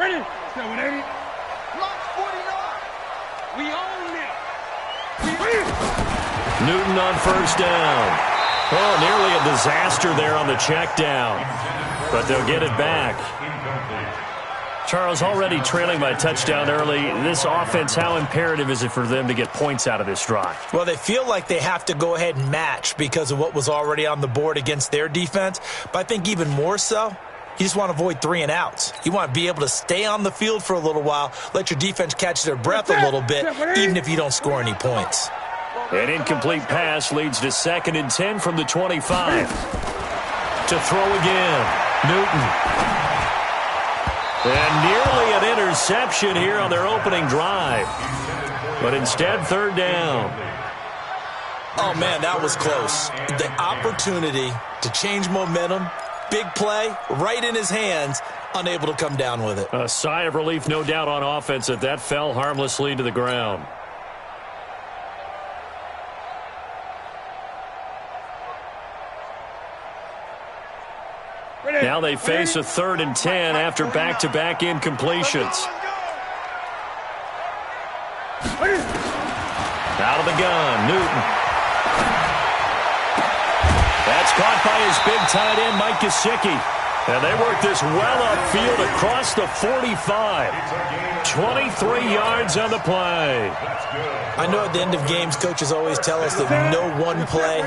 Ready? 780. Mark 49. We own it. Newton on first down. Oh, nearly a disaster there on the check down. But they'll get it back. Charles, already trailing by a touchdown early. This offense, how imperative is it for them to get points out of this drive? Well, they feel like they have to go ahead and match because of what was already on the board against their defense. But I think even more so, you just want to avoid 3 and outs. You want to be able to stay on the field for a little while, let your defense catch their breath a little bit, even if you don't score any points. An incomplete pass leads to 2nd and 10 from the 25. To throw again, Newton. And nearly an interception here on their opening drive. But instead, 3rd down. Oh, man, that was close. The opportunity to change momentum, big play, right in his hands, unable to come down with it. A sigh of relief, no doubt, on offense that fell harmlessly to the ground. Now they face a 3rd and 10 after back-to-back incompletions. Out of the gun, Newton. That's caught by his big tight end, Mike Gesicki. And they work this well upfield across the 45. 23 yards on the play. I know at the end of games, coaches always tell us that no one play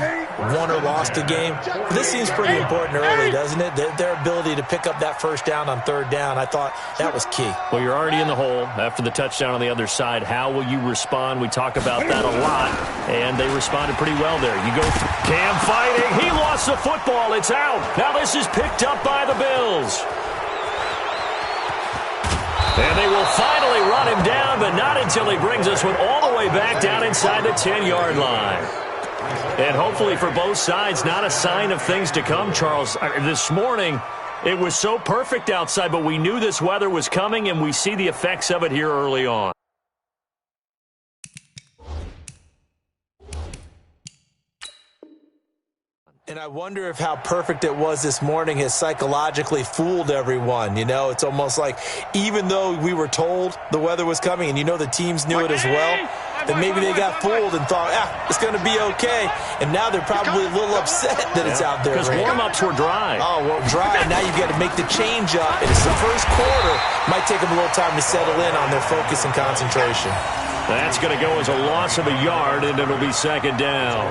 won or lost a game. But this seems pretty important early, doesn't it? Their ability to pick up that first down on 3rd down, I thought that was key. Well, you're already in the hole after the touchdown on the other side. How will you respond? We talk about that a lot, and they responded pretty well there. You go through Cam fighting. He lost the football. It's out. Now this is picked up by the Bills. And they will finally run him down, but not until he brings us one all the way back down inside the 10-yard line. And hopefully for both sides, not a sign of things to come, Charles. This morning, it was so perfect outside, but we knew this weather was coming, and we see the effects of it here early on. And I wonder if how perfect it was this morning has psychologically fooled everyone. You know, it's almost like even though we were told the weather was coming, and you know the teams knew it as well, that maybe they got fooled and thought, it's going to be okay. And now they're probably a little upset that it's out there. Because warm-ups were dry. Oh, well, dry. Now you've got to make the change up. And it's the first quarter. Might take them a little time to settle in on their focus and concentration. That's going to go as a loss of a yard, and it'll be 2nd down.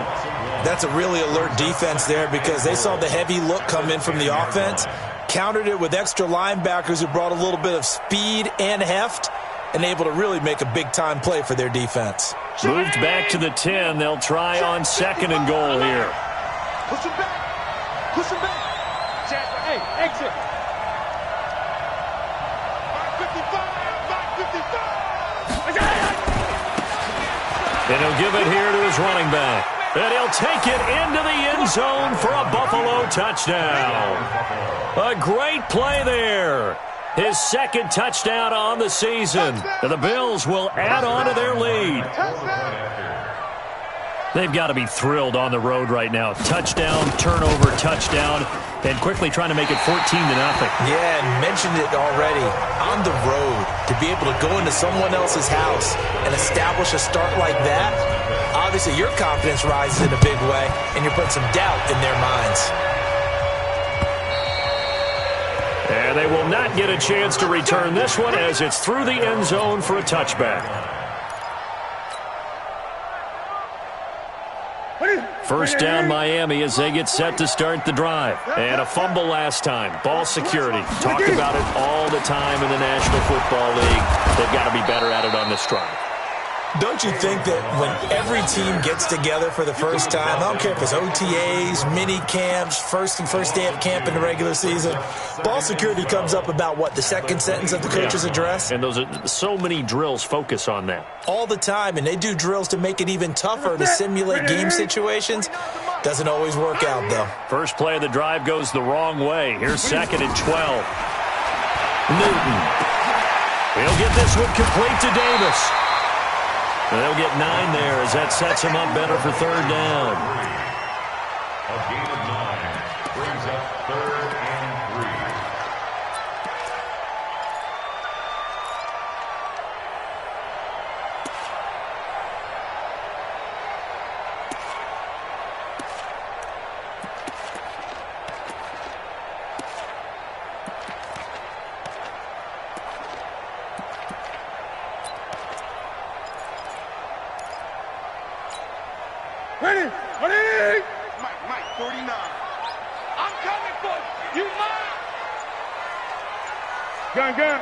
That's a really alert defense there because they saw the heavy look come in from the offense, countered it with extra linebackers who brought a little bit of speed and heft, and able to really make a big-time play for their defense. Moved back to the 10. They'll try on 2nd and goal here. Push him back. Push him back. Hey, exit. 555. And he'll give it here to his running back. And he'll take it into the end zone for a Buffalo touchdown. A great play there. His 2nd touchdown on the season. And the Bills will add on to their lead. They've got to be thrilled on the road right now. Touchdown, turnover, touchdown, and quickly trying to make it 14-0. Yeah, and mentioned it already. On the road, to be able to go into someone else's house and establish a start like that, obviously your confidence rises in a big way, and you're putting some doubt in their minds. And they will not get a chance to return this one as it's through the end zone for a touchback. First down, Miami, as they get set to start the drive. And a fumble last time. Ball security. Talk about it all the time in the National Football League. They've got to be better at it on this drive. Don't you think that when every team gets together for the first time, I don't care if it's OTAs, mini camps, first day of camp in the regular season, ball security comes up about, what, the second sentence of the coach's address? And those are so many drills focus on that. All the time, and they do drills to make it even tougher to simulate game situations. Doesn't always work out, though. First play of the drive goes the wrong way. Here's 2nd and 12. Newton. He'll get this one complete to Davis. They'll get 9 there as that sets him up better for 3rd down. A gain of 9 brings up 3rd and 3. 49. I'm coming for you. You mine. Gun, gun.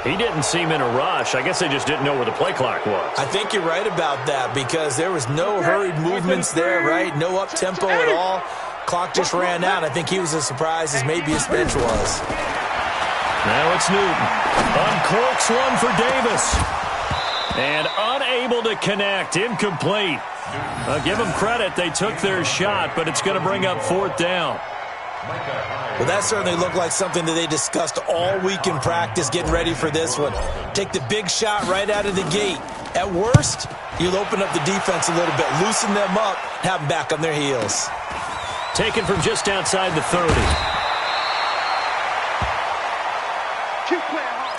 He didn't seem in a rush. I guess they just didn't know where the play clock was. I think you're right about that because there was no hurried movements there, right? No up-tempo at all. Clock just ran out. I think he was as surprised as maybe his bench was. Now it's Newton. Uncorks one for Davis. And unable to connect. Incomplete. Give them credit. They took their shot, but it's going to bring up fourth down. Well, that certainly looked like something that they discussed all week in practice getting ready for this one. Take the big shot right out of the gate. At worst, you'll open up the defense a little bit, loosen them up, have them back on their heels. Taken from just outside the 30. Keep playing hard.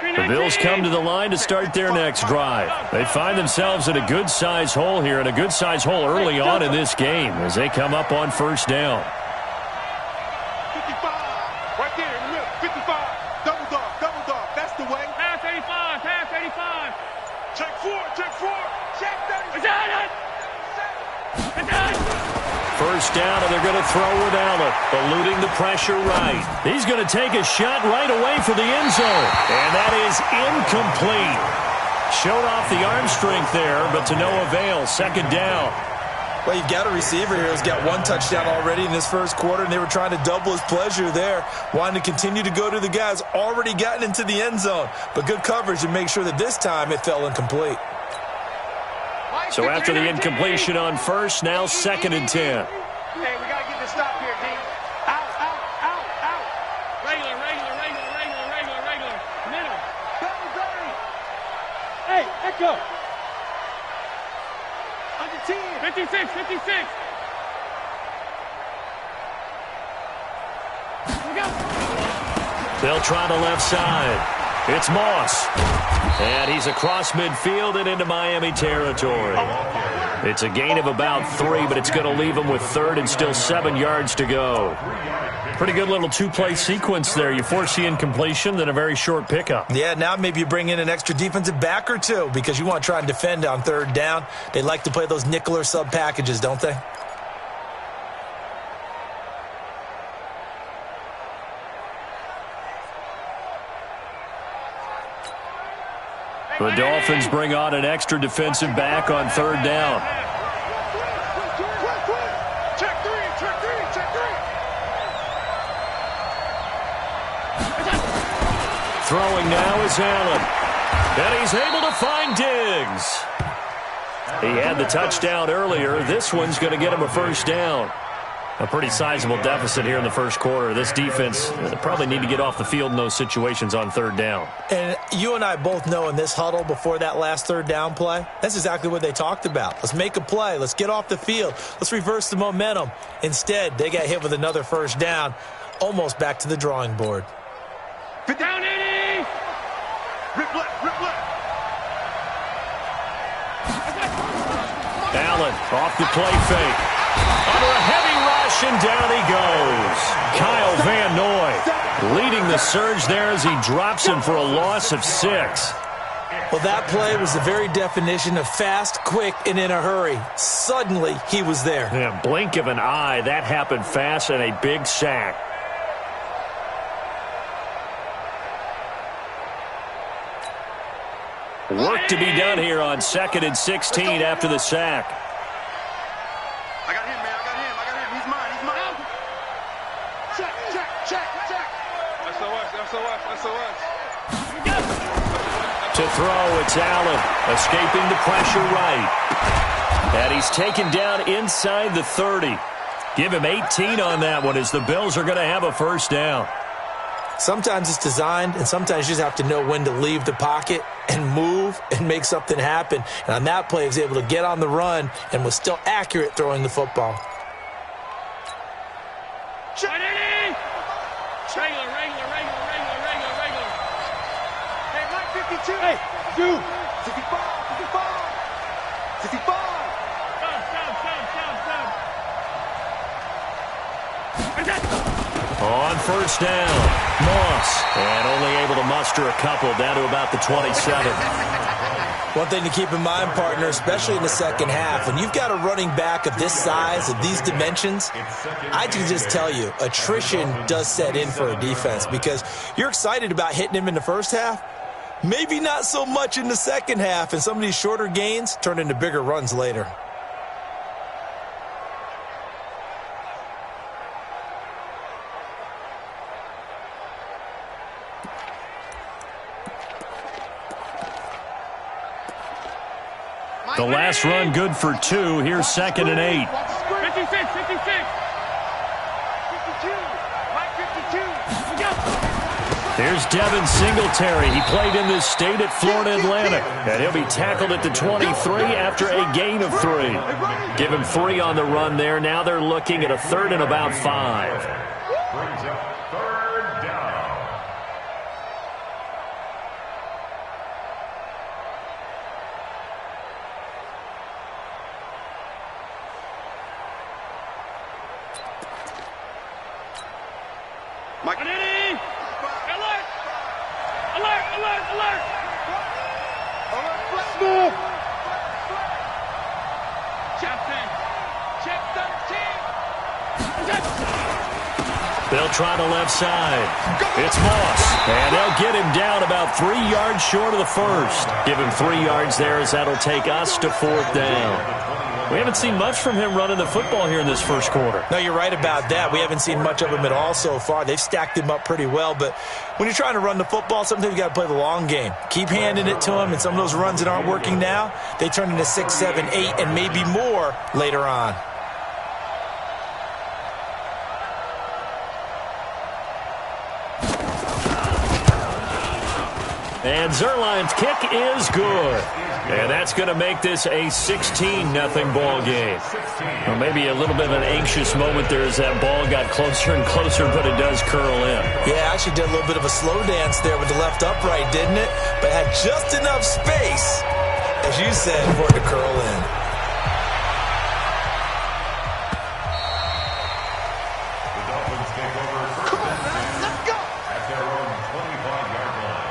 The Bills come to the line to start their next drive. They find themselves in a good-sized hole here, and a good-sized hole early on in this game as they come up on first down. 55. Right there in the middle. 55. Double dog. That's the way. Pass 85, pass 85. Check 4, check 4. Check 30. It's done. It's done. First down, and they're going to throw with Allen, eluding the pressure right. He's going to take a shot right away for the end zone, and that is incomplete. Showed off the arm strength there, but to no avail. Second down. Well, you've got a receiver here who's got one touchdown already in this first quarter, and they were trying to double his pleasure there, wanting to continue to go to the guys already gotten into the end zone. But good coverage to make sure that this time it fell incomplete. So after the incompletion on first, now second and 10. Hey, we got to get this stop here, D. Out. Regular. Middle. Hey, echo. Under 10. 56. They'll try the left side. It's Moss. And he's across midfield and into Miami territory. It's a gain of about 3, but it's going to leave him with third and still 7 yards to go. Pretty good little two-play sequence there. You force the incompletion, then a very short pickup. Yeah, now maybe you bring in an extra defensive back or two because you want to try and defend on third down. They like to play those nickel or sub packages, don't they? The Dolphins bring on an extra defensive back on third down. Check three. Throwing now is Allen. And he's able to find Diggs. He had the touchdown earlier. This one's going to get him a first down. A pretty sizable deficit here in the first quarter. This defense probably need to get off the field in those situations on third down. And you and I both know in this huddle before that last third down play, that's exactly what they talked about. Let's make a play. Let's get off the field. Let's reverse the momentum. Instead, they got hit with another first down, almost back to the drawing board. Down 80. Rip left. Allen off the play fake. Under a heavy rush, and down he goes. Kyle Van Noy leading the surge there as he drops him for a loss of 6. Well, that play was the very definition of fast, quick, and in a hurry. Suddenly, he was there. Yeah, blink of an eye. That happened fast and a big sack. Work to be done here on 2nd and 16 after the sack. I got him, man. He's mine. Check. SOS. To throw, it's Allen, escaping the pressure right. And he's taken down inside the 30. Give him 18 on that one as the Bills are going to have a first down. Sometimes it's designed, and sometimes you just have to know when to leave the pocket and move and make something happen. And on that play, he was able to get on the run and was still accurate throwing the football. Hey, Mike 52. Hey, dude. 55. 55. On first down, Moss, and only able to muster a couple down to about the 27. One thing to keep in mind, partner, especially in the second half, when you've got a running back of this size, of these dimensions, I can just tell you, attrition does set in for a defense because you're excited about hitting him in the first half, maybe not so much in the second half, and some of these shorter gains turn into bigger runs later. The last run good for 2. Here's 2nd and 8. 56. Mike 52. Here's Devin Singletary. He played in this state at Florida Atlantic. And he'll be tackled at the 23 after a gain of 3. Give him 3 on the run there. Now they're looking at a 3rd and about 5. Brings up 3rd down. Mike. Alert! Move. Check 10. Check 13. They'll try the left side. It's Moss. And they'll get him down about 3 yards short of the first. Give him 3 yards there as that'll take us to 4th down. We haven't seen much from him running the football here in this first quarter. No, you're right about that. We haven't seen much of him at all so far. They've stacked him up pretty well, but when you're trying to run the football, sometimes you got to play the long game. Keep handing it to him, and some of those runs that aren't working now, they turn into 6, 7, 8, and maybe more later on. And Zerline's kick is good. And that's going to make this a 16-0 ball game. Well, maybe a little bit of an anxious moment there as that ball got closer and closer, but it does curl in. Yeah, actually did a little bit of a slow dance there with the left upright, didn't it? But had just enough space, as you said, for it to curl in. The Dolphins take over first and 10 Let's go. at their own 25-yard line.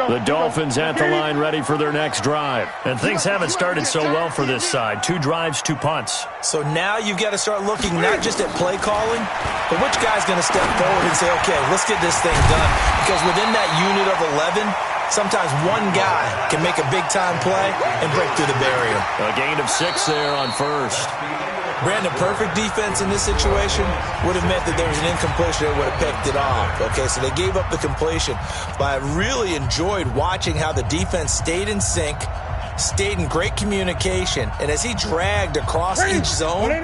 The Dolphins at the line ready for their next drive. And things haven't started so well for this side. 2 drives, 2 punts. So now you've got to start looking not just at play calling, but which guy's going to step forward and say, okay, let's get this thing done. Because within that unit of 11, sometimes one guy can make a big-time play and break through the barrier. A gain of 6 there on first. Brandon, perfect defense in this situation would have meant that there was an incompletion that would have picked it off. Okay, so they gave up the completion. But I really enjoyed watching how the defense stayed in sync, stayed in great communication, and as he dragged across each zone,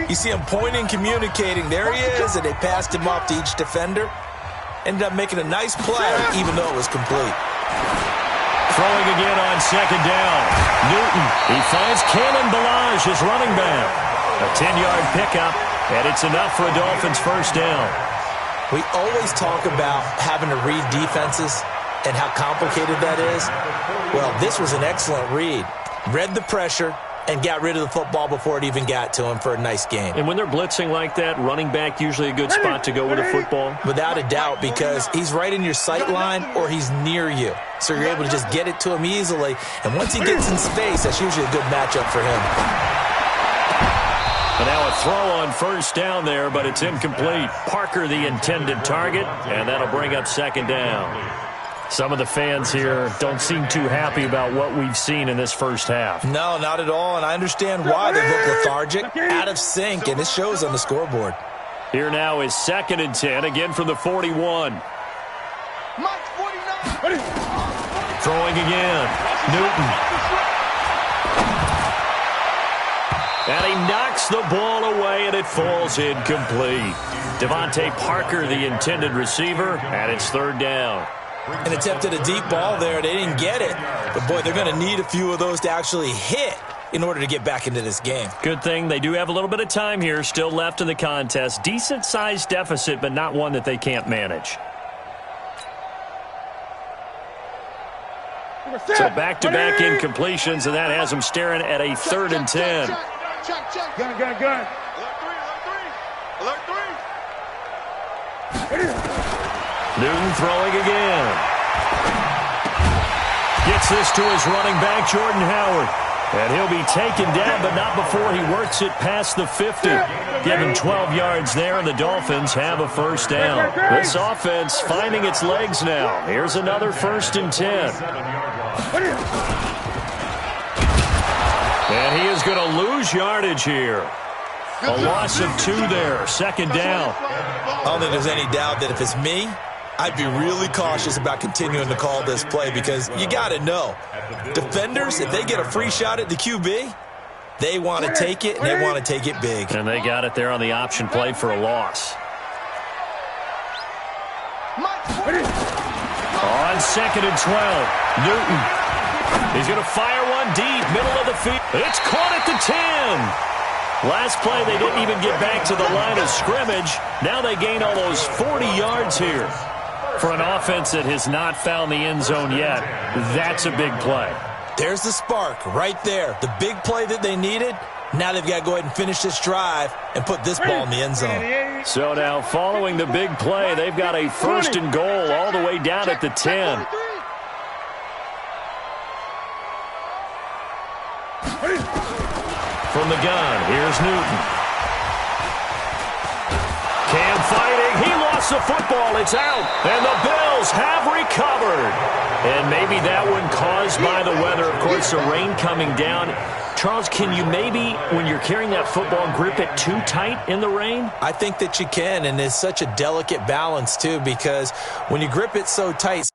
you see him pointing, communicating. There he is, and they passed him off to each defender. Ended up making a nice play, even though it was complete. Throwing again on 2nd down. Newton, he finds Kalen Ballage, his running back. A 10-yard pickup, and it's enough for a Dolphins first down. We always talk about having to read defenses and how complicated that is. Well, this was an excellent read. Read the pressure and got rid of the football before it even got to him for a nice game. And when they're blitzing like that, running back usually a good spot to go with a football? Without a doubt, because he's right in your sight line or he's near you. So you're able to just get it to him easily. And once he gets in space, that's usually a good matchup for him. And now a throw on first down there, but it's incomplete. Parker the intended target, and that'll bring up 2nd down. Some of the fans here don't seem too happy about what we've seen in this first half. No, not at all, and I understand why they look lethargic, out of sync, and it shows on the scoreboard. Here now is 2nd and 10, again from the 41. Mike 49. throwing again. Newton. And he knocks the ball away, and it falls incomplete. Devontae Parker, the intended receiver, and it's third down. And attempted a deep ball there. They didn't get it. But, boy, they're going to need a few of those to actually hit in order to get back into this game. Good thing they do have a little bit of time here still left in the contest. Decent-sized deficit, but not one that they can't manage. So back-to-back incompletions, and that has them staring at a 3rd and 10. Gun. Alert three. Newton throwing again. Gets this to his running back, Jordan Howard. And he'll be taken down, but not before he works it past the 50. Given 12 yards there, and the Dolphins have a first down. This offense finding its legs now. Here's another 1st and 10. And he is going to lose yardage here. A loss of 2 there. 2nd down. I don't think there's any doubt that if it's me, I'd be really cautious about continuing to call this play because you got to know, defenders, if they get a free shot at the QB, they want to take it, and they want to take it big. And they got it there on the option play for a loss. On 2nd and 12, Newton. He's going to fire one deep, middle of the field. It's caught at the 10. Last play, they didn't even get back to the line of scrimmage. Now they gain almost 40 yards here. For an offense that has not found the end zone yet, that's a big play. There's the spark right there. The big play that they needed. Now they've got to go ahead and finish this drive and put this ball in the end zone. So now following the big play, they've got a 1st and goal all the way down at the 10. From the gun, here's Newton. Cam fighting. He lost the football. It's out. And the Bills have recovered. And maybe that one caused by the weather. Of course, the rain coming down. Charles, can you maybe, when you're carrying that football, grip it too tight in the rain? I think that you can, and it's such a delicate balance, too, because when you grip it so tight,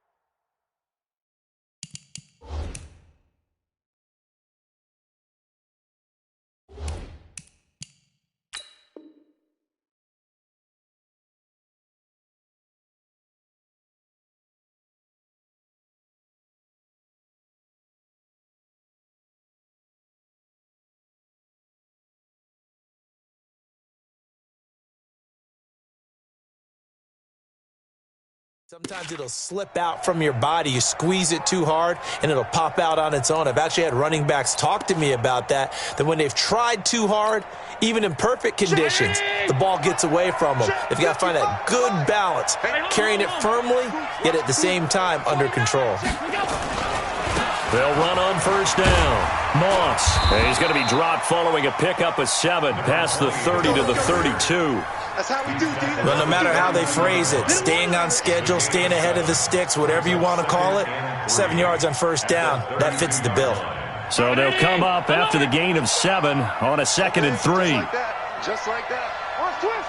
sometimes it'll slip out from your body. You squeeze it too hard, and it'll pop out on its own. I've actually had running backs talk to me about that when they've tried too hard, even in perfect conditions, the ball gets away from them. They've got to find that good balance, carrying it firmly, yet at the same time under control. They'll run on 1st down. Moss. And he's going to be dropped following a pickup of 7 past the 30 to the 32. That's how we do, D. Well, no matter how they phrase it, staying on schedule, staying ahead of the sticks, whatever you want to call it, 7 yards on 1st down, that fits the bill. So they'll come up after the gain of 7 on a 2nd and 3. Just like that. Watch twist.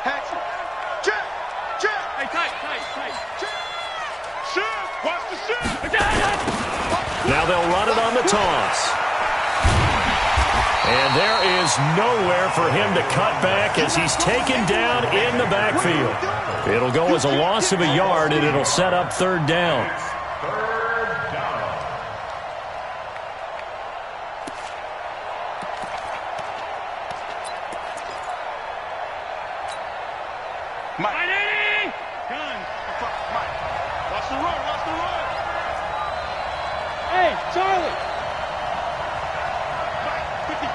Hatch it. Check. Hey, tight. Shift. Watch the shift. Now they'll run it on the toss. And there is nowhere for him to cut back as he's taken down in the backfield. It'll go as a loss of a yard, and it'll set up 3rd down. Mighty! Gun. Mike. Watch the run. Hey, Charlie! 55.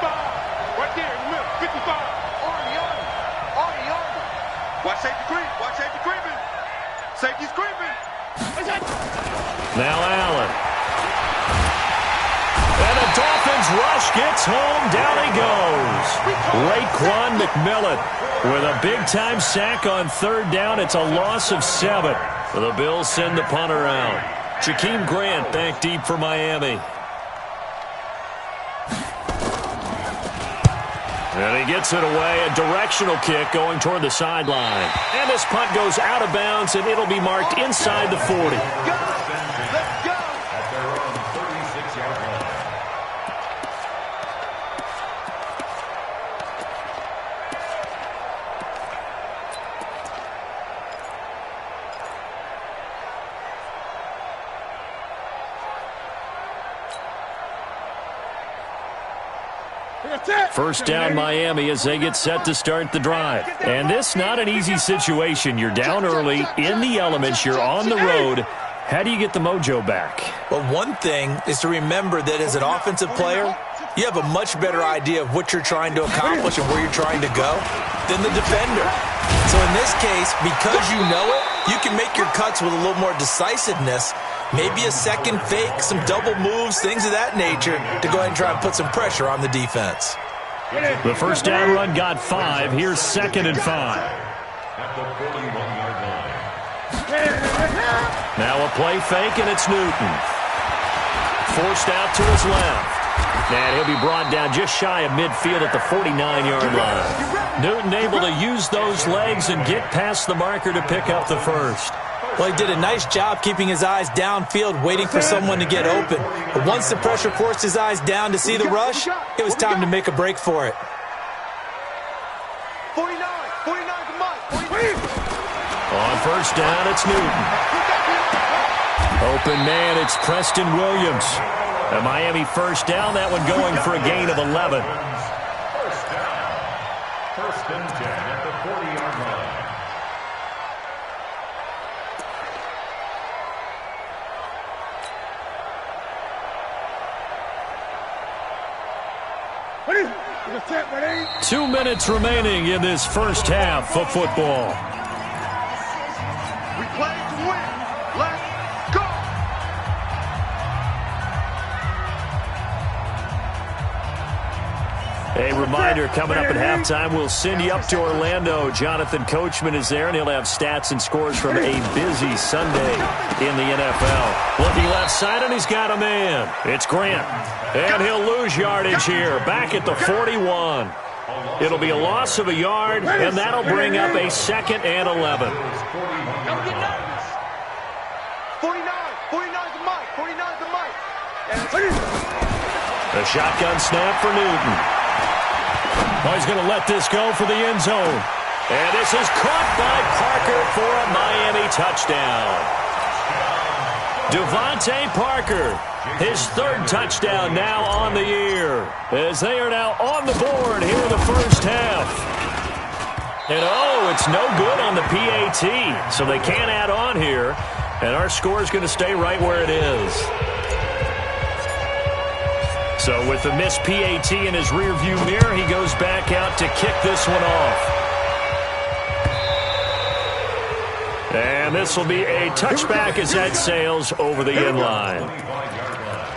Right there in the middle. 55. Already on him. Watch safety creeping. Safety's creeping. Now Allen. And the Dolphins rush gets home. Down he goes. Raekwon McMillan with a big-time sack on 3rd down. It's a loss of 7. The Bills send the punter out. Jakeem Grant back deep for Miami. And he gets it away, a directional kick going toward the sideline. And this punt goes out of bounds, and it'll be marked inside the 40. Let's go! At their own 36-yard line. First down Miami as they get set to start the drive. And this not an easy situation. You're down early, in the elements, you're on the road. How do you get the mojo back? Well, one thing is to remember that as an offensive player, you have a much better idea of what you're trying to accomplish and where you're trying to go than the defender. So in this case, because you know it, you can make your cuts with a little more decisiveness. Maybe a second fake, some double moves, things of that nature to go ahead and try and put some pressure on the defense. The first down run got 5. Here's 2nd and 5. At the 41-yard line. Now a play fake, and it's Newton. Forced out to his left. And he'll be brought down just shy of midfield at the 49-yard line. Newton able to use those legs and get past the marker to pick up the first. Well, he did a nice job keeping his eyes downfield, waiting for someone to get open. But once the pressure forced his eyes down to see the rush, it was time to make a break for it. 49 to Mike. 49. On first down, it's Newton. Open man, it's Preston Williams. A Miami first down, that one going for a gain of 11. First down. First and 10 at the 40-yard line. Ready? 2 minutes remaining in this first half of football. We play to win. Let's go! A reminder, coming up at halftime, we'll send you up to Orlando. Jonathan Coachman is there, and he'll have stats and scores from a busy Sunday in the NFL. Looking left side, and he's got a man. It's Grant. And he'll lose yardage here, back at the 41. It'll be a loss of a yard, and that'll bring up a 2nd and 11. 49 to Mike. 49 to Mike. A shotgun snap for Newton. Oh, he's going to let this go for the end zone. And this is caught by Parker for a Miami touchdown. Devontae Parker, his 3rd touchdown now on the year, as they are now on the board here in the first half. And oh, it's no good on the PAT, so they can't add on here, and our score is going to stay right where it is. So with the missed PAT in his rearview mirror, he goes back out to kick this one off. And this will be a touchback as that sails over the end line. 25-yard line.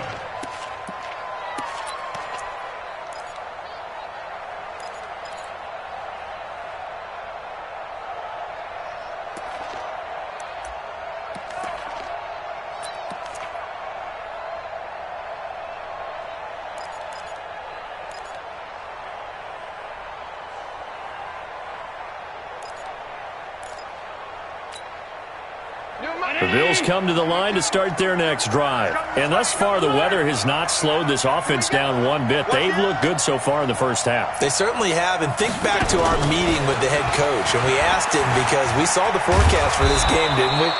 The Bills come to the line to start their next drive. And thus far, the weather has not slowed this offense down one bit. They've looked good so far in the first half. They certainly have. And think back to our meeting with the head coach. And we asked him, because we saw the forecast for this game, didn't we?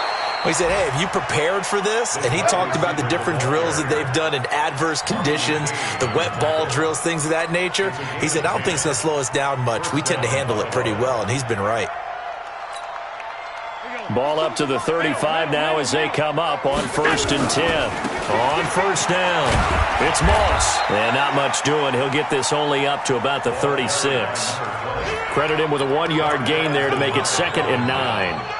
We said, hey, have you prepared for this? And he talked about the different drills that they've done in adverse conditions, the wet ball drills, things of that nature. He said, I don't think it's going to slow us down much. We tend to handle it pretty well, and he's been right. Ball up to the 35 now as they come up on 1st and 10. On first down, it's Moss. And not much doing. He'll get this only up to about the 36. Credit him with a 1-yard gain there to make it 2nd and 9.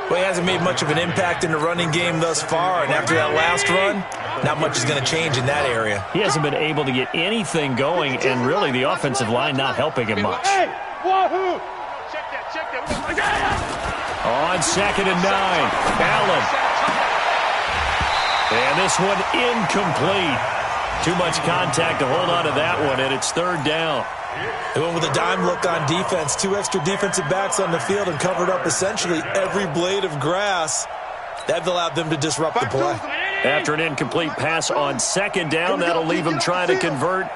Well, he hasn't made much of an impact in the running game thus far, and after that last run, not much is going to change in that area. He hasn't been able to get anything going, and really the offensive line not helping him much. Wahoo! Check that. On 2nd and 9, Allen. And this one incomplete. Too much contact to hold on to that one, and it's 3rd down. They went with a dime look on defense. 2 extra defensive backs on the field and covered up essentially every blade of grass. That allowed them to disrupt the play. After an incomplete pass on second down, that'll leave them trying to convert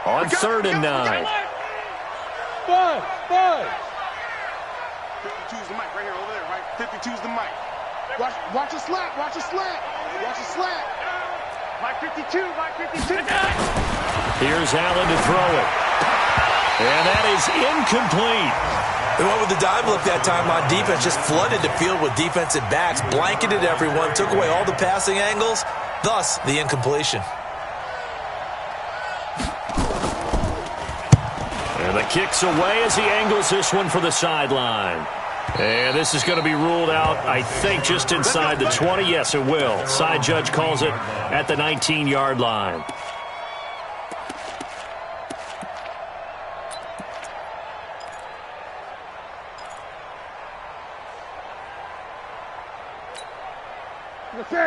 on 3rd and 9. 52's the mic right here, over there, right? 52's the mic. Watch a slap, watch a slap. Watch a slap. Mike 52, Mike 52. Here's Allen to throw it. And that is incomplete. They went with the dive look that time on defense, just flooded the field with defensive backs, blanketed everyone, took away all the passing angles, thus the incompletion. And the kick's away as he angles this one for the sideline. And this is going to be ruled out, I think, just inside the 20. Yes, it will. Side judge calls it at the 19-yard line.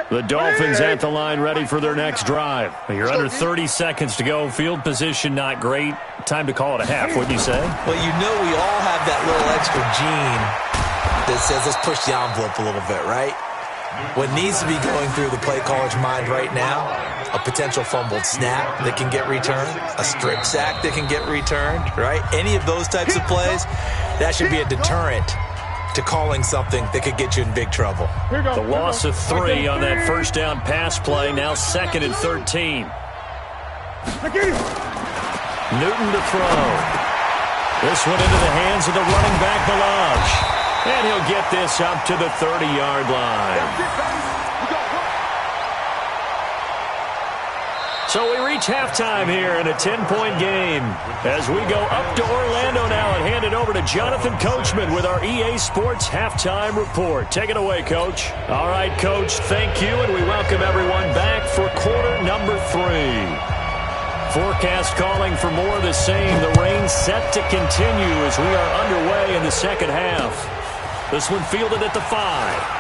The Dolphins at the line ready for their next drive. You're under 30 seconds to go. Field position not great. Time to call it a half, wouldn't you say? Well, you know we all have that little extra gene that says let's push the envelope a little bit, right? What needs to be going through the play caller's mind right now, a potential fumbled snap that can get returned, a strip sack that can get returned, right? Any of those types of plays, that should be a deterrent to calling something that could get you in big trouble. The loss of 3 on that first down pass play, now 2nd and 13. Newton to throw. This one into the hands of the running back, Balaj. And he'll get this up to the 30-yard line. So we reach halftime here in a 10-point game as we go up to Orlando now and hand it over to Jonathan Coachman with our EA Sports Halftime Report. Take it away, Coach. All right, Coach, thank you, and we welcome everyone back for quarter number 3. Forecast calling for more of the same. The rain set to continue as we are underway in the second half. This one fielded at the 5.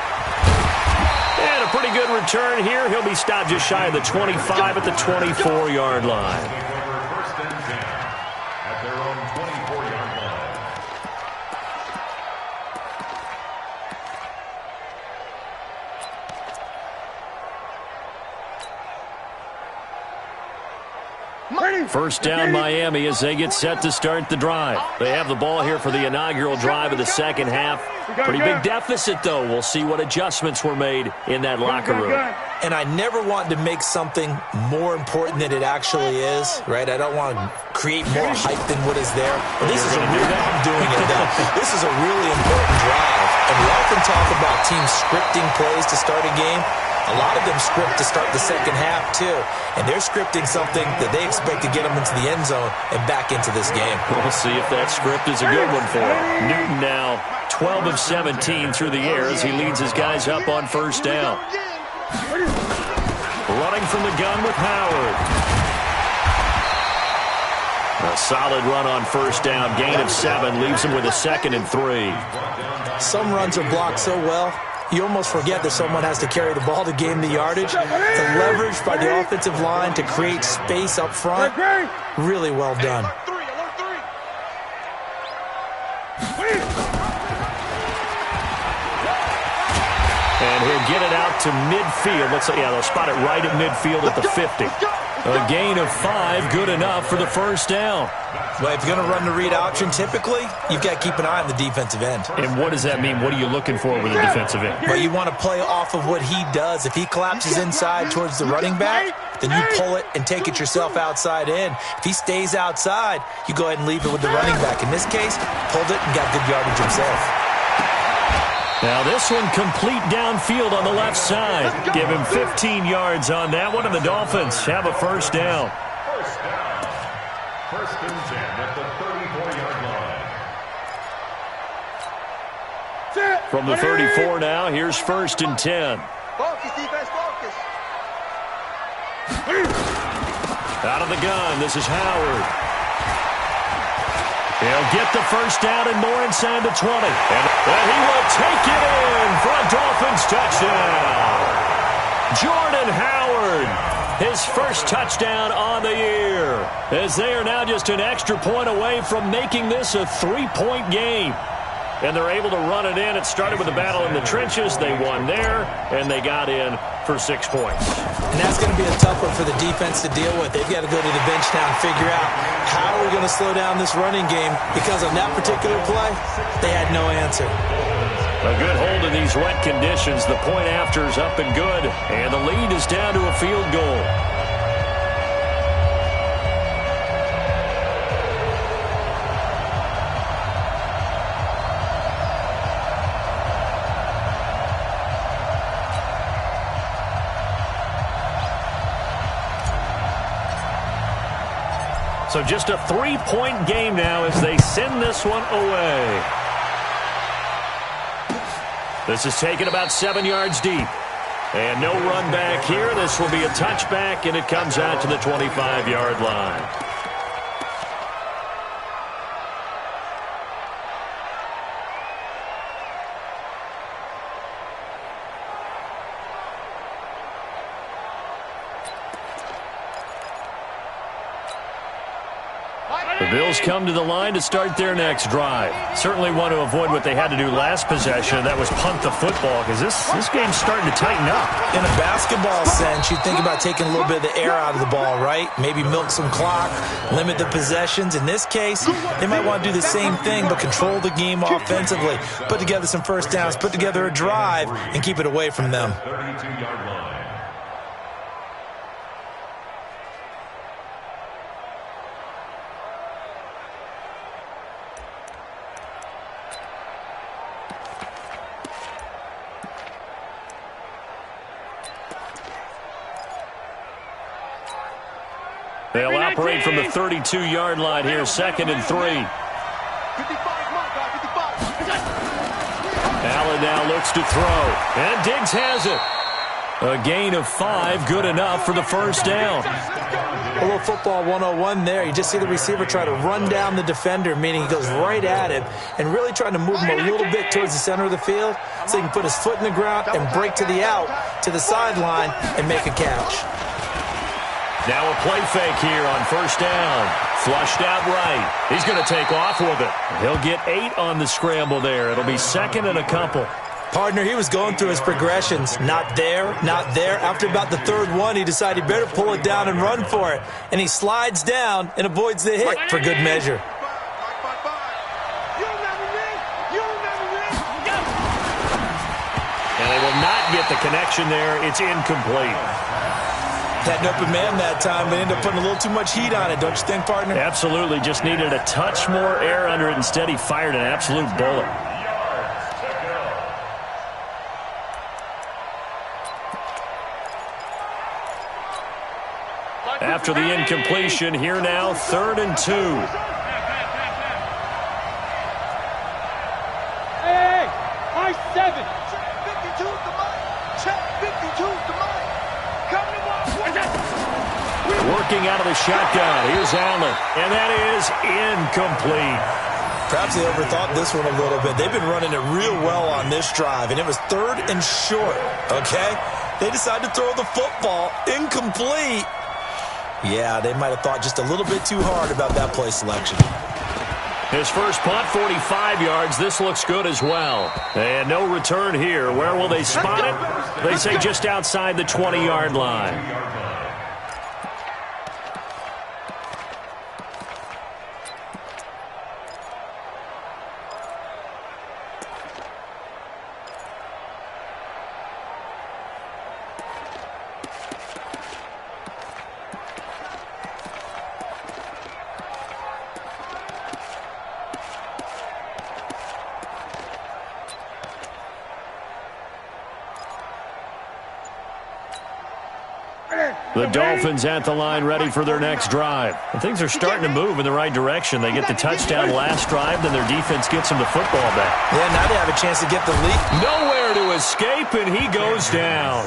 And a pretty good return here. He'll be stopped just shy of the 25 at the 24-yard line. First and 10 at their own 24-yard line. First down Miami as they get set to start the drive. They have the ball here for the inaugural drive of the second half. Pretty big deficit, though. We'll see what adjustments were made in that locker room. And I never want to make something more important than it actually is, right? I don't want to create more hype than what is there. But this is I'm doing it now. This is a really important drive. And we often talk about teams scripting plays to start a game. A lot of them script to start the second half, too. And they're scripting something that they expect to get them into the end zone and back into this game. We'll see if that script is a good one for him. Newton now 12 of 17 through the air as he leads his guys up on first down. Running from the gun with Howard. A solid run on first down. Gain of 7 leaves him with a 2nd and 3. Some runs are blocked so well, you almost forget that someone has to carry the ball to gain the yardage. The leverage by the offensive line to create space up front, really well done. And he'll get it out to midfield. Let's say, yeah, they'll spot it right at midfield at the 50. A gain of 5, good enough for the first down. Well, if you're going to run the read option, typically, you've got to keep an eye on the defensive end. And what does that mean? What are you looking for with the defensive end? Well, you want to play off of what he does. If he collapses inside towards the running back, then you pull it and take it yourself outside in. If he stays outside, you go ahead and leave it with the running back. In this case, pulled it and got good yardage himself. Now this one complete downfield on the left side. Give him 15 yards on that one, and the Dolphins have a first down. First down. First and 10 at the 34-yard line. From the 34 now, here's first and 10. Focus, defense, focus. Out of the gun, this is Howard. He'll get the first down and more inside the 20. And he will take it in for a Dolphins touchdown. Jordan Howard his first touchdown on the year, as they are now just an extra point away from making this a 3-point game. And they're able to run it in. It started with a battle in the trenches. They won there, and they got in for 6 points. And that's going to be a tough one for the defense to deal with. They've got to go to the bench now and figure out how are we going to slow down this running game, because on that particular play, they had no answer. A good hold in these wet conditions. The point after is up and good, and the lead is down to a field goal. So just a 3-point game now as they send this one away. This is taken about 7 yards deep. And no run back here. This will be a touchback, and it comes out to the 25-yard line. The Bills come to the line to start their next drive. Certainly want to avoid what they had to do last possession, and that was punt the football, because this game's starting to tighten up. In a basketball sense, you think about taking a little bit of the air out of the ball, right? Maybe milk some clock, limit the possessions. In this case, they might want to do the same thing, but control the game offensively. Put together some first downs, put together a drive, and keep it away from them. 32-yard line. They'll operate from the 32-yard line here, 2nd and 3. 55, Allen now looks to throw, and Diggs has it. A gain of 5, good enough for the first down. A little football 101 there. You just see the receiver try to run down the defender, meaning he goes right at him, and really trying to move him a little bit towards the center of the field so he can put his foot in the ground and break to the out, to the sideline, and make a catch. Now a play fake here on first down. Flushed out right. He's going to take off with it. He'll get 8 on the scramble there. It'll be 2nd and a couple. Partner, he was going through his progressions. Not there, not there. After about the 3rd one, he decided he better pull it down and run for it. And he slides down and avoids the hit for good measure. And they will not get the connection there. It's incomplete. Had an open man that time, but ended up putting a little too much heat on it, don't you think, partner? Absolutely. Just needed a touch more air under it. Instead, he fired an absolute bullet. After the incompletion, here now, 3rd and 2. Hey, I-7. Check 52's the mic. Check 52's the mic. Come to one. Working out of the shotgun. Here's Allen. And that is incomplete. Perhaps they overthought this one a little bit. They've been running it real well on this drive, and it was 3rd and short, okay? They decided to throw the football incomplete. Yeah, they might have thought just a little bit too hard about that play selection. His first punt, 45 yards. This looks good as well. And no return here. Where will they spot it? They say just outside the 20-yard line. The Dolphins at the line ready for their next drive. And things are starting to move in the right direction. They get the touchdown last drive, then their defense gets them the football back. Yeah, now they have a chance to get the lead. Nowhere to escape, and he goes down.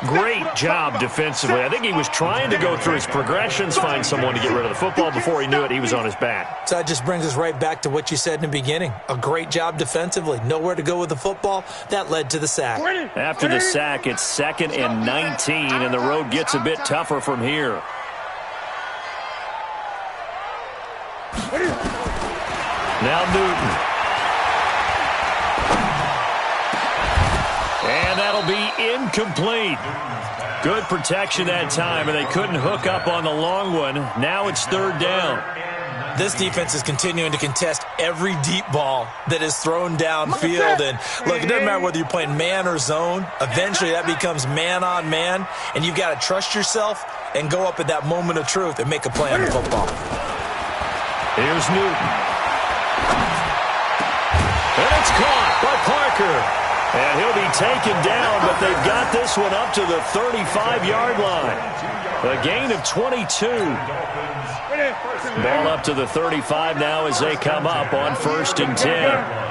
Great job defensively. I think he was trying to go through his progressions, find someone to get rid of the football. Before he knew it, he was on his back. So that just brings us right back to what you said in the beginning. A great job defensively. Nowhere to go with the football. That led to the sack. After the sack, it's 2nd and 19, and the road gets a bit tougher from here. Now Newton. And that'll be incomplete. Good protection that time, and they couldn't hook up on the long one. Now it's 3rd down. This defense is continuing to contest every deep ball that is thrown downfield. And look, it doesn't matter whether you're playing man or zone. Eventually that becomes man on man, and you've got to trust yourself and go up at that moment of truth and make a play on the football. Here's Newton. And it's caught by Parker. And he'll be taken down, but they've got this one up to the 35-yard line. A gain of 22. Ball up to the 35 now as they come up on 1st and 10.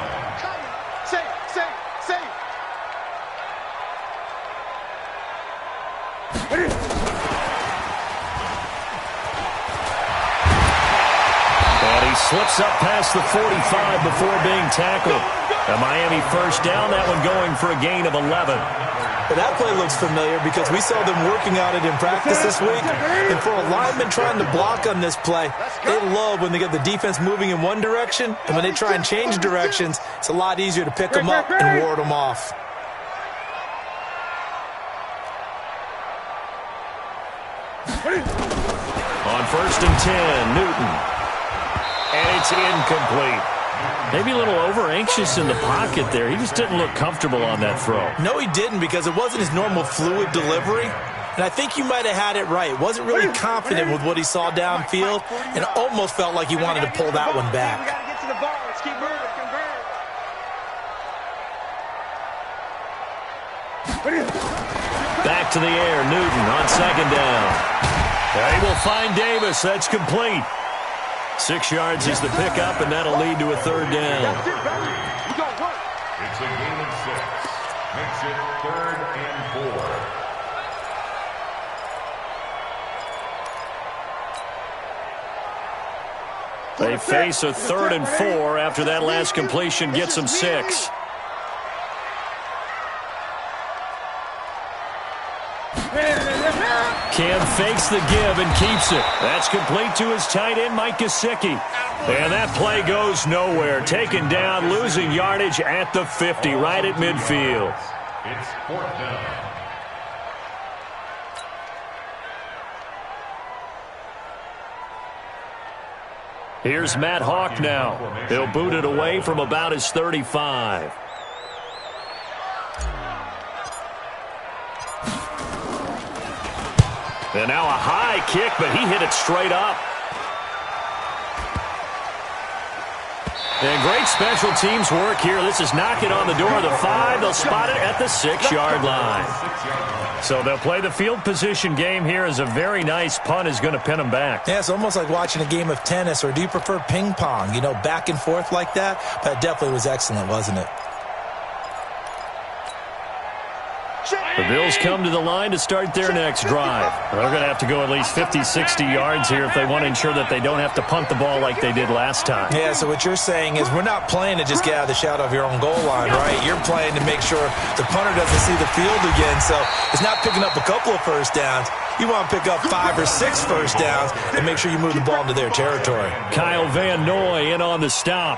Slips up past the 45 before being tackled. A Miami 1st down, that one going for a gain of 11. But that play looks familiar because we saw them working on it in practice this week. And for a lineman trying to block on this play, they love when they get the defense moving in one direction. And when they try and change directions, it's a lot easier to pick them up and ward them off. On 1st and 10, Newton. And it's incomplete. Maybe a little over-anxious in the pocket there. He just didn't look comfortable on that throw. No, he didn't, because it wasn't his normal fluid delivery. And I think you might have had it right. Wasn't really confident with what he saw downfield, and almost felt like he wanted to pull that one back. We got to get to the ball. Let's keep moving. Back to the air, Newton on 2nd down. They will find Davis. That's complete. 6 yards is the pickup, and that'll lead to a 3rd down. It's a gain of 6. Makes it 3rd and 4. They face a 3rd and 4 after that last completion gets them 6. Cam fakes the give and keeps it. That's complete to his tight end, Mike Gesicki. And that play goes nowhere. Taken down, losing yardage at the 50, right at midfield. It's 4th down. Here's Matt Hawk now. He'll boot it away from about his 35. And now a high kick, but he hit it straight up. And great special teams work here. This is knocking on the door of the 5. They'll spot it at the 6-yard line. So they'll play the field position game here as a very nice punt is going to pin them back. Yeah, it's almost like watching a game of tennis, or do you prefer ping pong? You know, back and forth like that? But it definitely was excellent, wasn't it? The Bills come to the line to start their next drive. They're going to have to go at least 50, 60 yards here if they want to ensure that they don't have to punt the ball like they did last time. Yeah, so what you're saying is we're not playing to just get out of the shadow of your own goal line, right? You're playing to make sure the punter doesn't see the field again. So it's not picking up a couple of first downs. You want to pick up 5 or 6 first downs and make sure you move the ball into their territory. Kyle Van Noy in on the stop.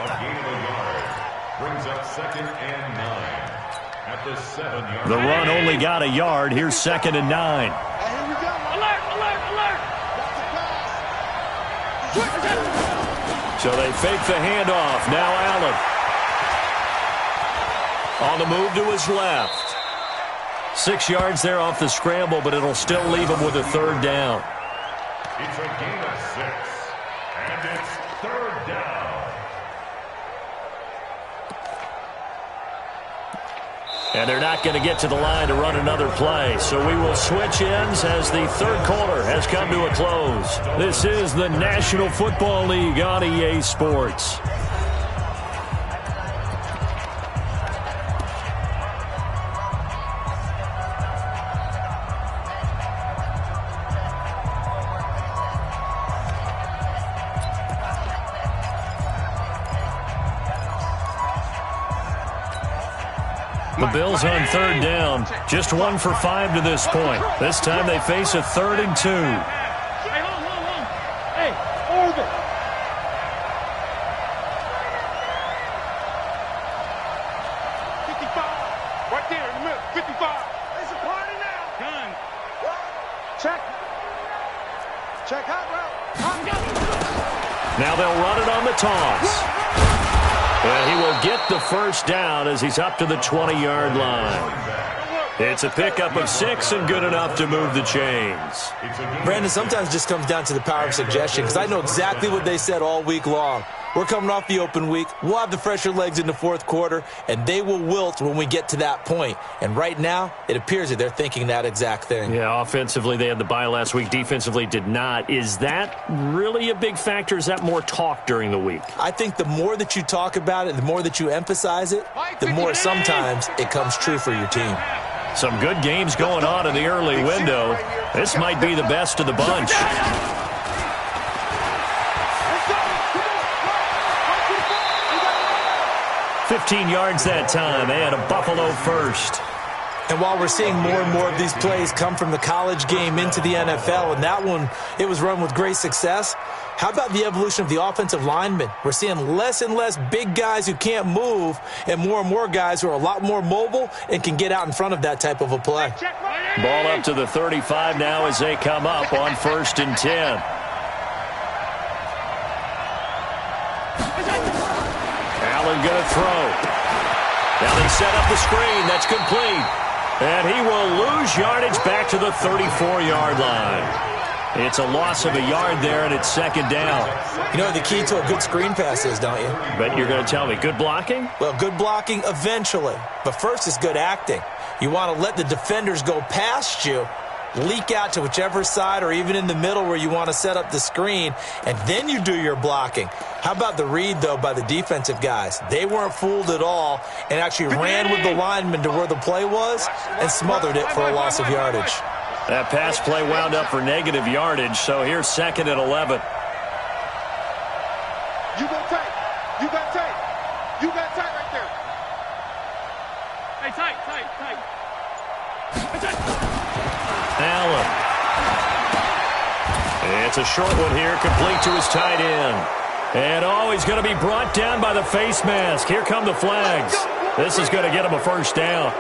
Brings up 2nd and 9. At the 7-yard. The run only got a yard. Here's 2nd and 9. Here we go. Alert, alert, alert. So they fake the handoff. Now Allen. On the move to his left. 6 yards there off the scramble, but it'll still leave him with a 3rd down. It's a gain of 6. And it's 3rd down. And they're not going to get to the line to run another play. So we will switch ends as the 3rd quarter has come to a close. This is the National Football League on EA Sports. The Bills on third down. Just 1 for 5 to this point. This time they face a 3rd and 2. Hey, hold on. Hey, orbit. Right there in the middle, 55. It's a party now. Gun. Check. Check hot route. Now they'll run it on the toss. And he will get the first down as he's up to the 20-yard line. It's a pickup of 6 and good enough to move the chains. Brandon, sometimes it just comes down to the power of suggestion, because I know exactly what they said all week long. We're coming off the open week. We'll have the fresher legs in the fourth quarter, and they will wilt when we get to that point. And right now, it appears that they're thinking that exact thing. Yeah, offensively, they had the bye last week. Defensively, did not. Is that really a big factor? Is that more talk during the week? I think the more that you talk about it, the more that you emphasize it, the more sometimes it comes true for your team. Some good games going on in the early window. This might be the best of the bunch. 15 yards that time. They had a Buffalo first. And while we're seeing more and more of these plays come from the college game into the NFL, and that one, it was run with great success, how about the evolution of the offensive linemen? We're seeing less and less big guys who can't move and more guys who are a lot more mobile and can get out in front of that type of a play. Ball up to the 35 now as they come up on 1st and 10. Allen going to throw. Now they set up the screen. That's complete. And he will lose yardage back to the 34-yard line. It's a loss of a yard there, and it's 2nd down. You know what the key to a good screen pass is, don't you? But you're going to tell me, good blocking? Well, good blocking eventually. But first is good acting. You want to let the defenders go past you, leak out to whichever side or even in the middle where you want to set up the screen, and then you do your blocking. How about the read, though, by the defensive guys? They weren't fooled at all and actually ran with the lineman to where the play was and smothered it for a loss of yardage. That pass play wound up for negative yardage, so here's 2nd and 11. You got tight. You got tight. You got tight right there. Hey, tight. Allen. It's a short one here, complete to his tight end. And he's going to be brought down by the face mask. Here come the flags. This is going to get him a first down.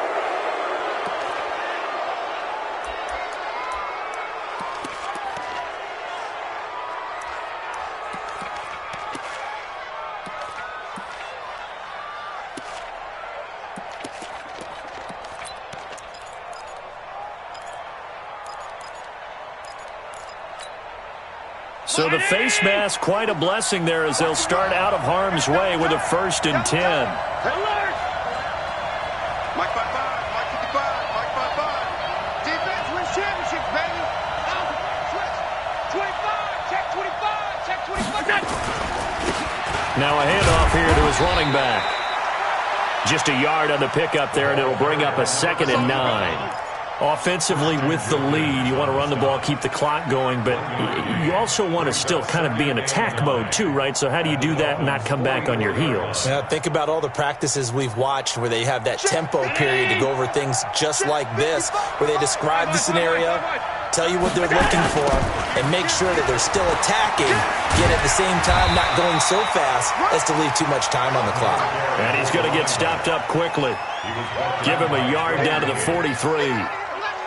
So the face mask, quite a blessing there as they'll start out of harm's way with a 1st and 10. Alert! Mike 55, Mike 55, Mike 55. Defense wins championships, baby. Switch. 25. Check 25. Check 25. Now a handoff here to his running back. Just a yard on the pickup there, and it'll bring up a 2nd and 9. Offensively with the lead, you want to run the ball, keep the clock going, but you also want to still kind of be in attack mode too, right? So how do you do that and not come back on your heels? Yeah, think about all the practices we've watched where they have that tempo period to go over things just like this, where they describe the scenario, tell you what they're looking for, and make sure that they're still attacking, yet at the same time not going so fast as to leave too much time on the clock. And he's going to get stopped up quickly. Give him a yard down to the 43.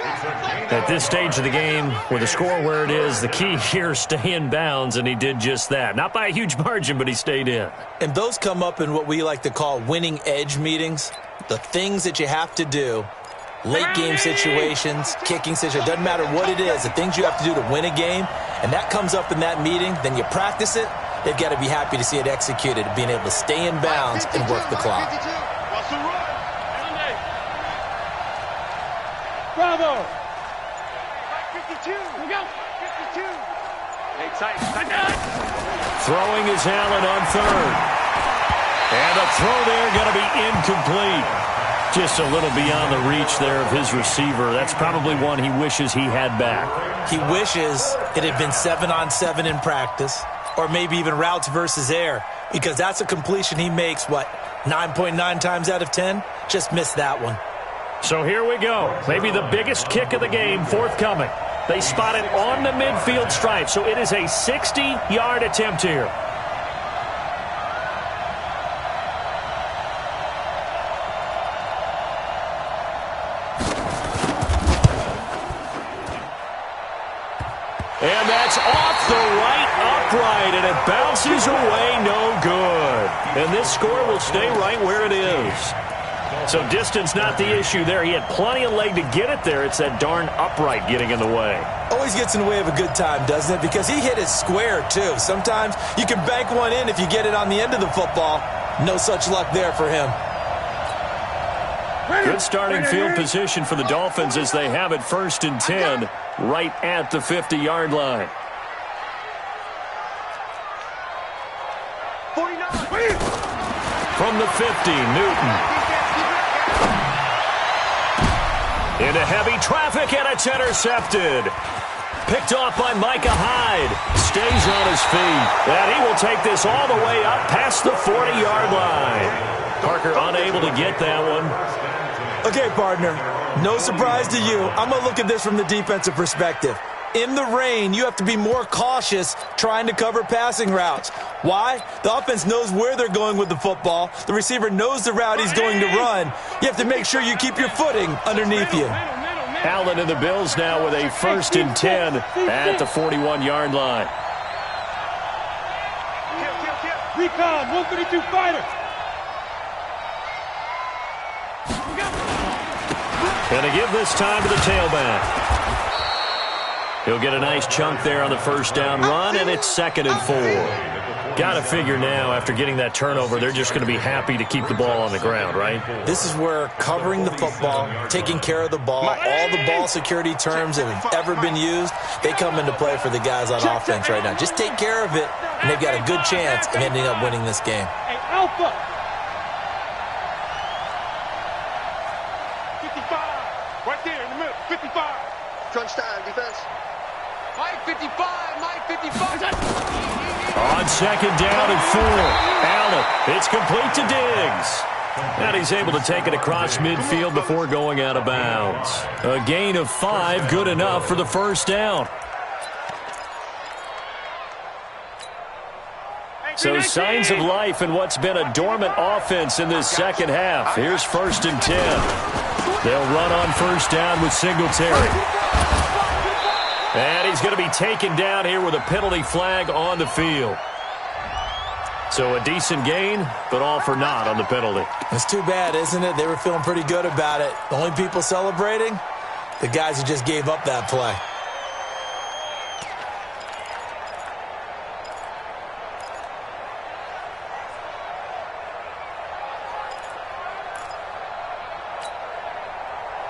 At this stage of the game, with the score where it is, the key here is stay in bounds, and he did just that. Not by a huge margin, but he stayed in. And those come up in what we like to call winning edge meetings, the things that you have to do, late game situations, kicking situations, doesn't matter what it is, the things you have to do to win a game, and that comes up in that meeting, then you practice it, they've got to be happy to see it executed, being able to stay in bounds and work the clock. Bravo. 52. We go. 52. Hey, tight. Throwing is Allen on 3rd. And the throw there going to be incomplete. Just a little beyond the reach there of his receiver. That's probably one he wishes he had back. He wishes it had been 7-on-7 in practice. or maybe even routes versus air, because that's a completion he makes, 9.9 times out of 10? Just missed that one. So here we go. Maybe the biggest kick of the game forthcoming. They spot it on the midfield stripe, so it is a 60-yard attempt here. And that's off the right upright, and it bounces away, no good. And this score will stay right where it is. So distance not the issue there. He had plenty of leg to get it there. It's that darn upright getting in the way. Always gets in the way of a good time, doesn't it? Because he hit it square, too. Sometimes you can bank one in if you get it on the end of the football. No such luck there for him. Good starting field position for the Dolphins as they have it 1st and 10 right at the 50-yard line. 49. From the 50, Newton. Into heavy traffic, and it's intercepted. Picked off by Micah Hyde. Stays on his feet. And he will take this all the way up past the 40-yard line. Parker unable to get that one. Okay, partner, no surprise to you. I'm going to look at this from the defensive perspective. In the rain, you have to be more cautious trying to cover passing routes. Why? The offense knows where they're going with the football. The receiver knows the route he's going to run. You have to make sure you keep your footing underneath you. Allen and the Bills now with a 1st and 10 at the 41-yard line. Recon, 132 fighter. And to give this time to the tailback. He'll get a nice chunk there on the 1st down run, and it's 2nd and 4. Got to figure now, after getting that turnover, they're just going to be happy to keep the ball on the ground, right? This is where covering the football, taking care of the ball, all the ball security terms that have ever been used, they come into play for the guys on offense right now. Just take care of it, and they've got a good chance of ending up winning this game. Hey, Alpha. 55. Right there in the middle. 55. Crunch time, defense. Mike 55. Mike 55. On 2nd down and 4. Allen, it's complete to Diggs. And he's able to take it across midfield before going out of bounds. A gain of 5, good enough for the 1st down. So signs of life in what's been a dormant offense in this 2nd half. Here's 1st and 10. They'll run on 1st down with Singletary. And he's going to be taken down here with a penalty flag on the field. So a decent gain, but all for naught on the penalty. It's too bad, isn't it? They were feeling pretty good about it. The only people celebrating, the guys who just gave up that play.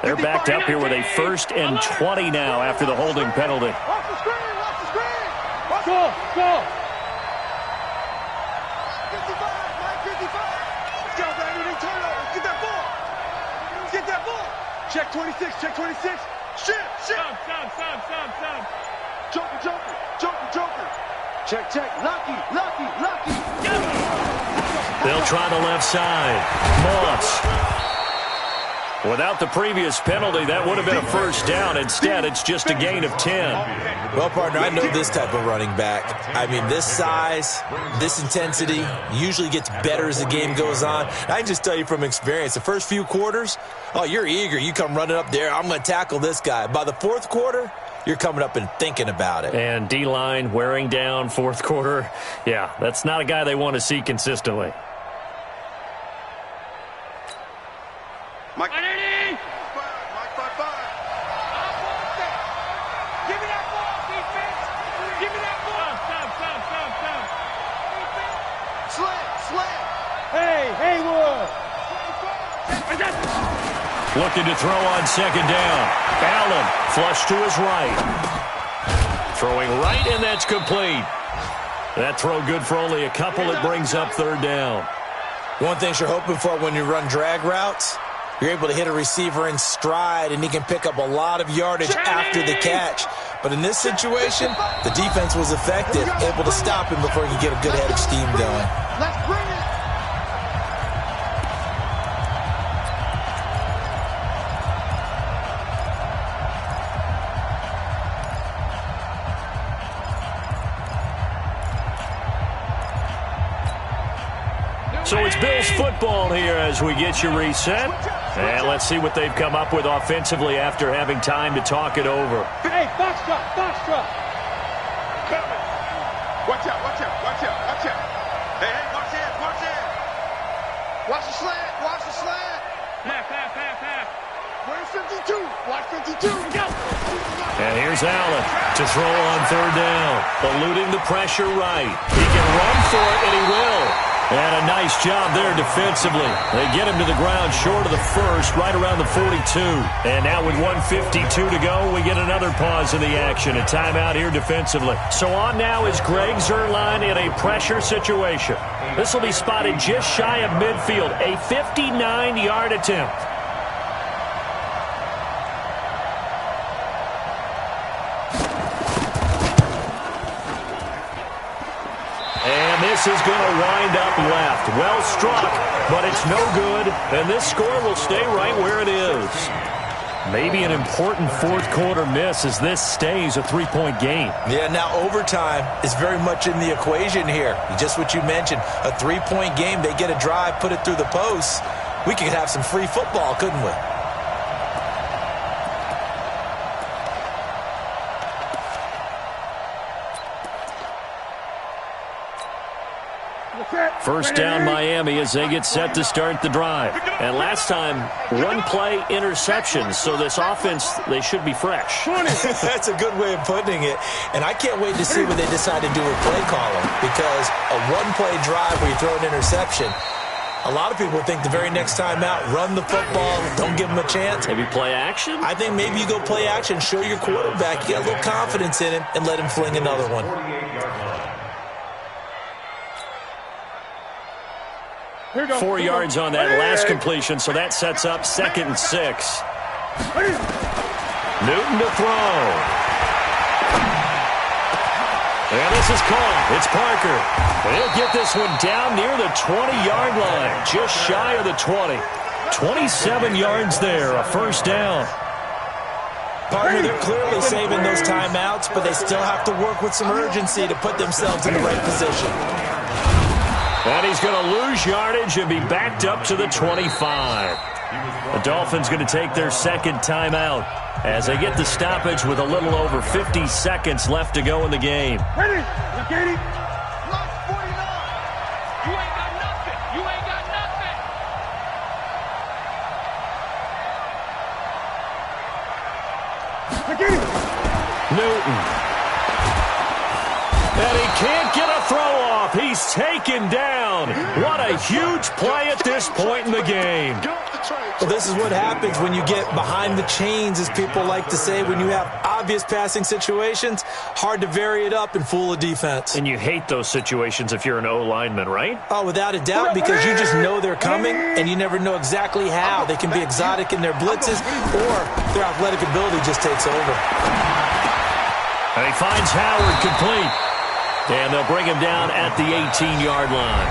They're backed up here with a 1st and 20 now after the holding penalty. Watch the screen. Watch the screen. Go. 55. Mike 55. Let's go, baby. They turn over. Get that ball. Get that ball. Check 26. Check 26. Shit. Stop. Joker. Check. Lucky. They'll try the left side. Moss. Without the previous penalty, that would have been a 1st down. Instead, it's just a gain of 10. Well, partner, I know this type of running back. I mean, this size, this intensity usually gets better as the game goes on. I can just tell you from experience, the first few quarters, you're eager. You come running up there, I'm going to tackle this guy. By the 4th quarter, you're coming up and thinking about it. And D-line wearing down 4th quarter. Yeah, that's not a guy they want to see consistently. Mike. Mike 55. Give me that ball, defense. Give me that ball. Stop. Slam. Hey, Haywood. Looking to throw on 2nd down. Allen flush to his right. Throwing right, and that's complete. That throw good for only a couple. It brings up 3rd down. One thing you're hoping for when you run drag routes, you're able to hit a receiver in stride, and he can pick up a lot of yardage after the catch. But in this situation, the defense was effective, able to stop him before he could get a good head of steam going. Let's bring it. So it's Bills football here as we get you reset. And let's see what they've come up with offensively after having time to talk it over. Hey, box drop, box drop. Coming. Watch out, watch out, watch out, watch out. Hey, watch this, watch this. Watch the slant, watch the slant. Half. Where's 52? Watch 52. Go. And here's Allen to throw on third down. Eluding the pressure right. He can run for it, and he will. And a nice job there defensively. They get him to the ground short of the first, right around the 42. And now with 1:52 to go, we get another pause in the action. A timeout here defensively. So on now is Greg Zuerlein in a pressure situation. This will be spotted just shy of midfield. A 59-yard attempt. This is going to wind up left. Well struck, but it's no good. And this score will stay right where it is. Maybe an important fourth quarter miss as this stays a three-point game. Yeah, now overtime is very much in the equation here. Just what you mentioned, a three-point game. They get a drive, put it through the posts. We could have some free football, couldn't we? First down Miami as they get set to start the drive. And last time, one play interception. So this offense, they should be fresh. That's a good way of putting it. And I can't wait to see what they decide to do with play calling. Because a one-play drive where you throw an interception, a lot of people think the very next time out, run the football, don't give them a chance. Maybe play action? I think maybe you go play action, show your quarterback you got a little confidence in him, and let him fling another one. 4 yards on that last completion, so that sets up 2nd and 6. Newton to throw. And this is caught. It's Parker. He'll get this one down near the 20-yard line, just shy of the 20. 27 yards there, a first down. Partner, they're clearly saving those timeouts, but they still have to work with some urgency to put themselves in the right position. And he's going to lose yardage and be backed up to the 25. The Dolphins going to take their second timeout as they get the stoppage with a little over 50 seconds left to go in the game. Ready? Katie. Block 49. You ain't got nothing. You ain't got nothing. Newton. And he can't get a throw off. He's taken down. What a huge play at this point in the game. Well, this is what happens when you get behind the chains, as people like to say. When you have obvious passing situations, hard to vary it up and fool a defense. And you hate those situations if you're an O-lineman, right? Oh, without a doubt, because you just know they're coming, and you never know exactly how. They can be exotic in their blitzes, or their athletic ability just takes over. And he finds Howard complete. And they'll bring him down at the 18-yard line.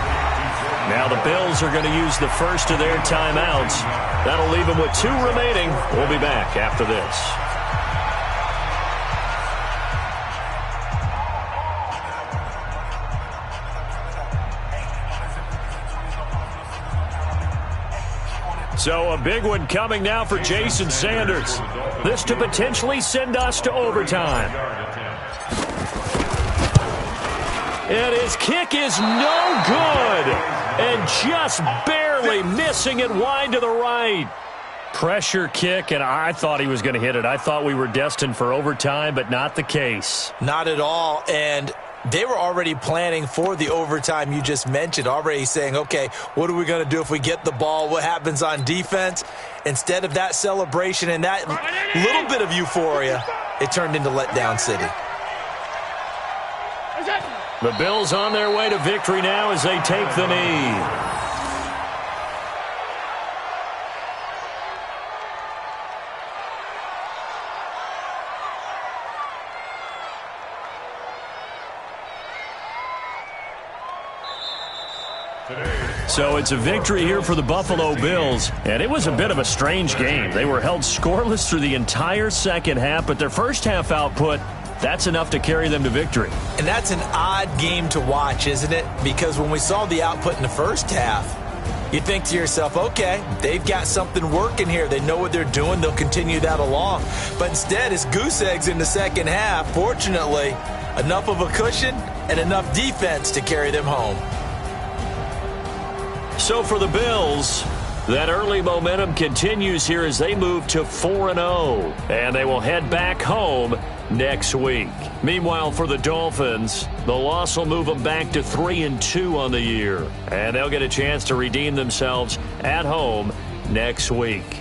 Now the Bills are going to use the first of their timeouts. That'll leave them with 2 remaining. We'll be back after this. So a big one coming now for Jason Sanders. This to potentially send us to overtime. And his kick is no good. And just barely missing it wide to the right. Pressure kick, and I thought he was going to hit it. I thought we were destined for overtime, but not the case. Not at all. And they were already planning for the overtime you just mentioned, already saying, okay, what are we going to do if we get the ball? What happens on defense? Instead of that celebration and that little bit of euphoria, it turned into letdown city. The Bills on their way to victory now as they take the knee. So it's a victory here for the Buffalo Bills, and it was a bit of a strange game. They were held scoreless through the entire second half, but their first half output, that's enough to carry them to victory. And that's an odd game to watch, isn't it? Because when we saw the output in the first half, you think to yourself, okay, they've got something working here. They know what they're doing. They'll continue that along. But instead, it's goose eggs in the second half. Fortunately, enough of a cushion and enough defense to carry them home. So for the Bills, that early momentum continues here as they move to 4-0, and they will head back home next week. Meanwhile, for the Dolphins, the loss will move them back to 3-2 on the year, and they'll get a chance to redeem themselves at home next week.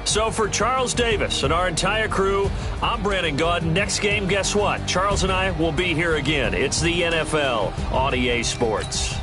So for Charles Davis and our entire crew, I'm Brandon Gaudin. Next game, guess what? Charles and I will be here again. It's the NFL on EA Sports.